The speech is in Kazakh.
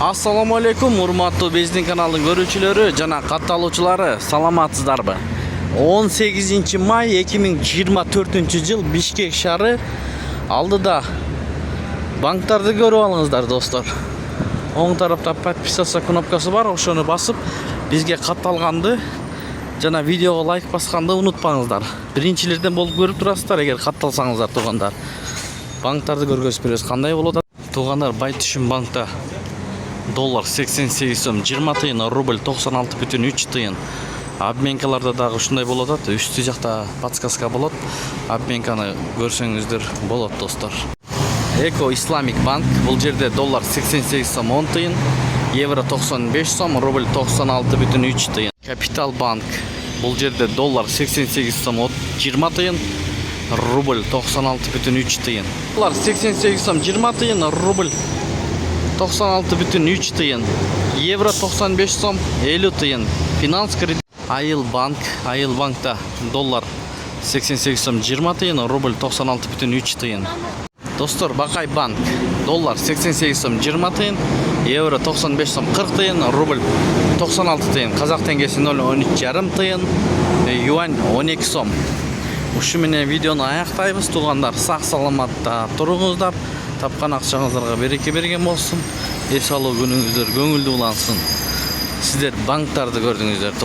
Assalamu alaikum, урматтуу биздин каналдын көрүүчүлөрү жана катталуучулары, саламатсыздарбы? 18 май 2024 жыл Бишкек шаары алдыда банктарды көрүп алыңыздар, достор. Оң тарапта подписаться кнопкасы бар, ошону басып бизге катталганды жана видеого лайк басканды унутпаңыздар. Биринчилерден болуп көрүп турасыздар, эгер катталсаңыздар, туугандар. Банктарды көргөзүп беребиз, кандай болот? Туугандар, Байтүшүн банкта доллар 88 сом 20 тыйын, рубль 96,3 тыйын. Обменкаларда дагы ушундай болот, үстү жакта подсказка болот. Обменканы көрсөңүздөр болот, достор. Эко Исламик банк, бул жерде доллар 88 сом 10 тыйын, евро 95 сом, рубль 96,3 тыйын. Капитал банк, бул жерде доллар 88 сом 20 тыйын, рубль 96,3 тыйын. Доллар 88 сом 20 тыйын, рубль 96,3 тыйын, евро 95 сом 50 тыйын. Финанс кредит. Айыл банкта доллар 88 сом 20 тыйын, рубль 96,3 тыйын. Достор, Бакай банк, доллар 88 сом 20 тыйын, евро 95 сом 40 тыйын, рубль 96 тыйын. Казак теңгеси 0,13,5 тыйын, юань 12 сом. Ушу менен видеону аяктайбыз, туугандар. Сак саламатта туруңуздар. Тапкан акчаңыздарга береке берген болсун. Эс алуу күнүңүздөр көңүлдүү улансын. Сиздер банктарды көрдүңүздөр, туугандар.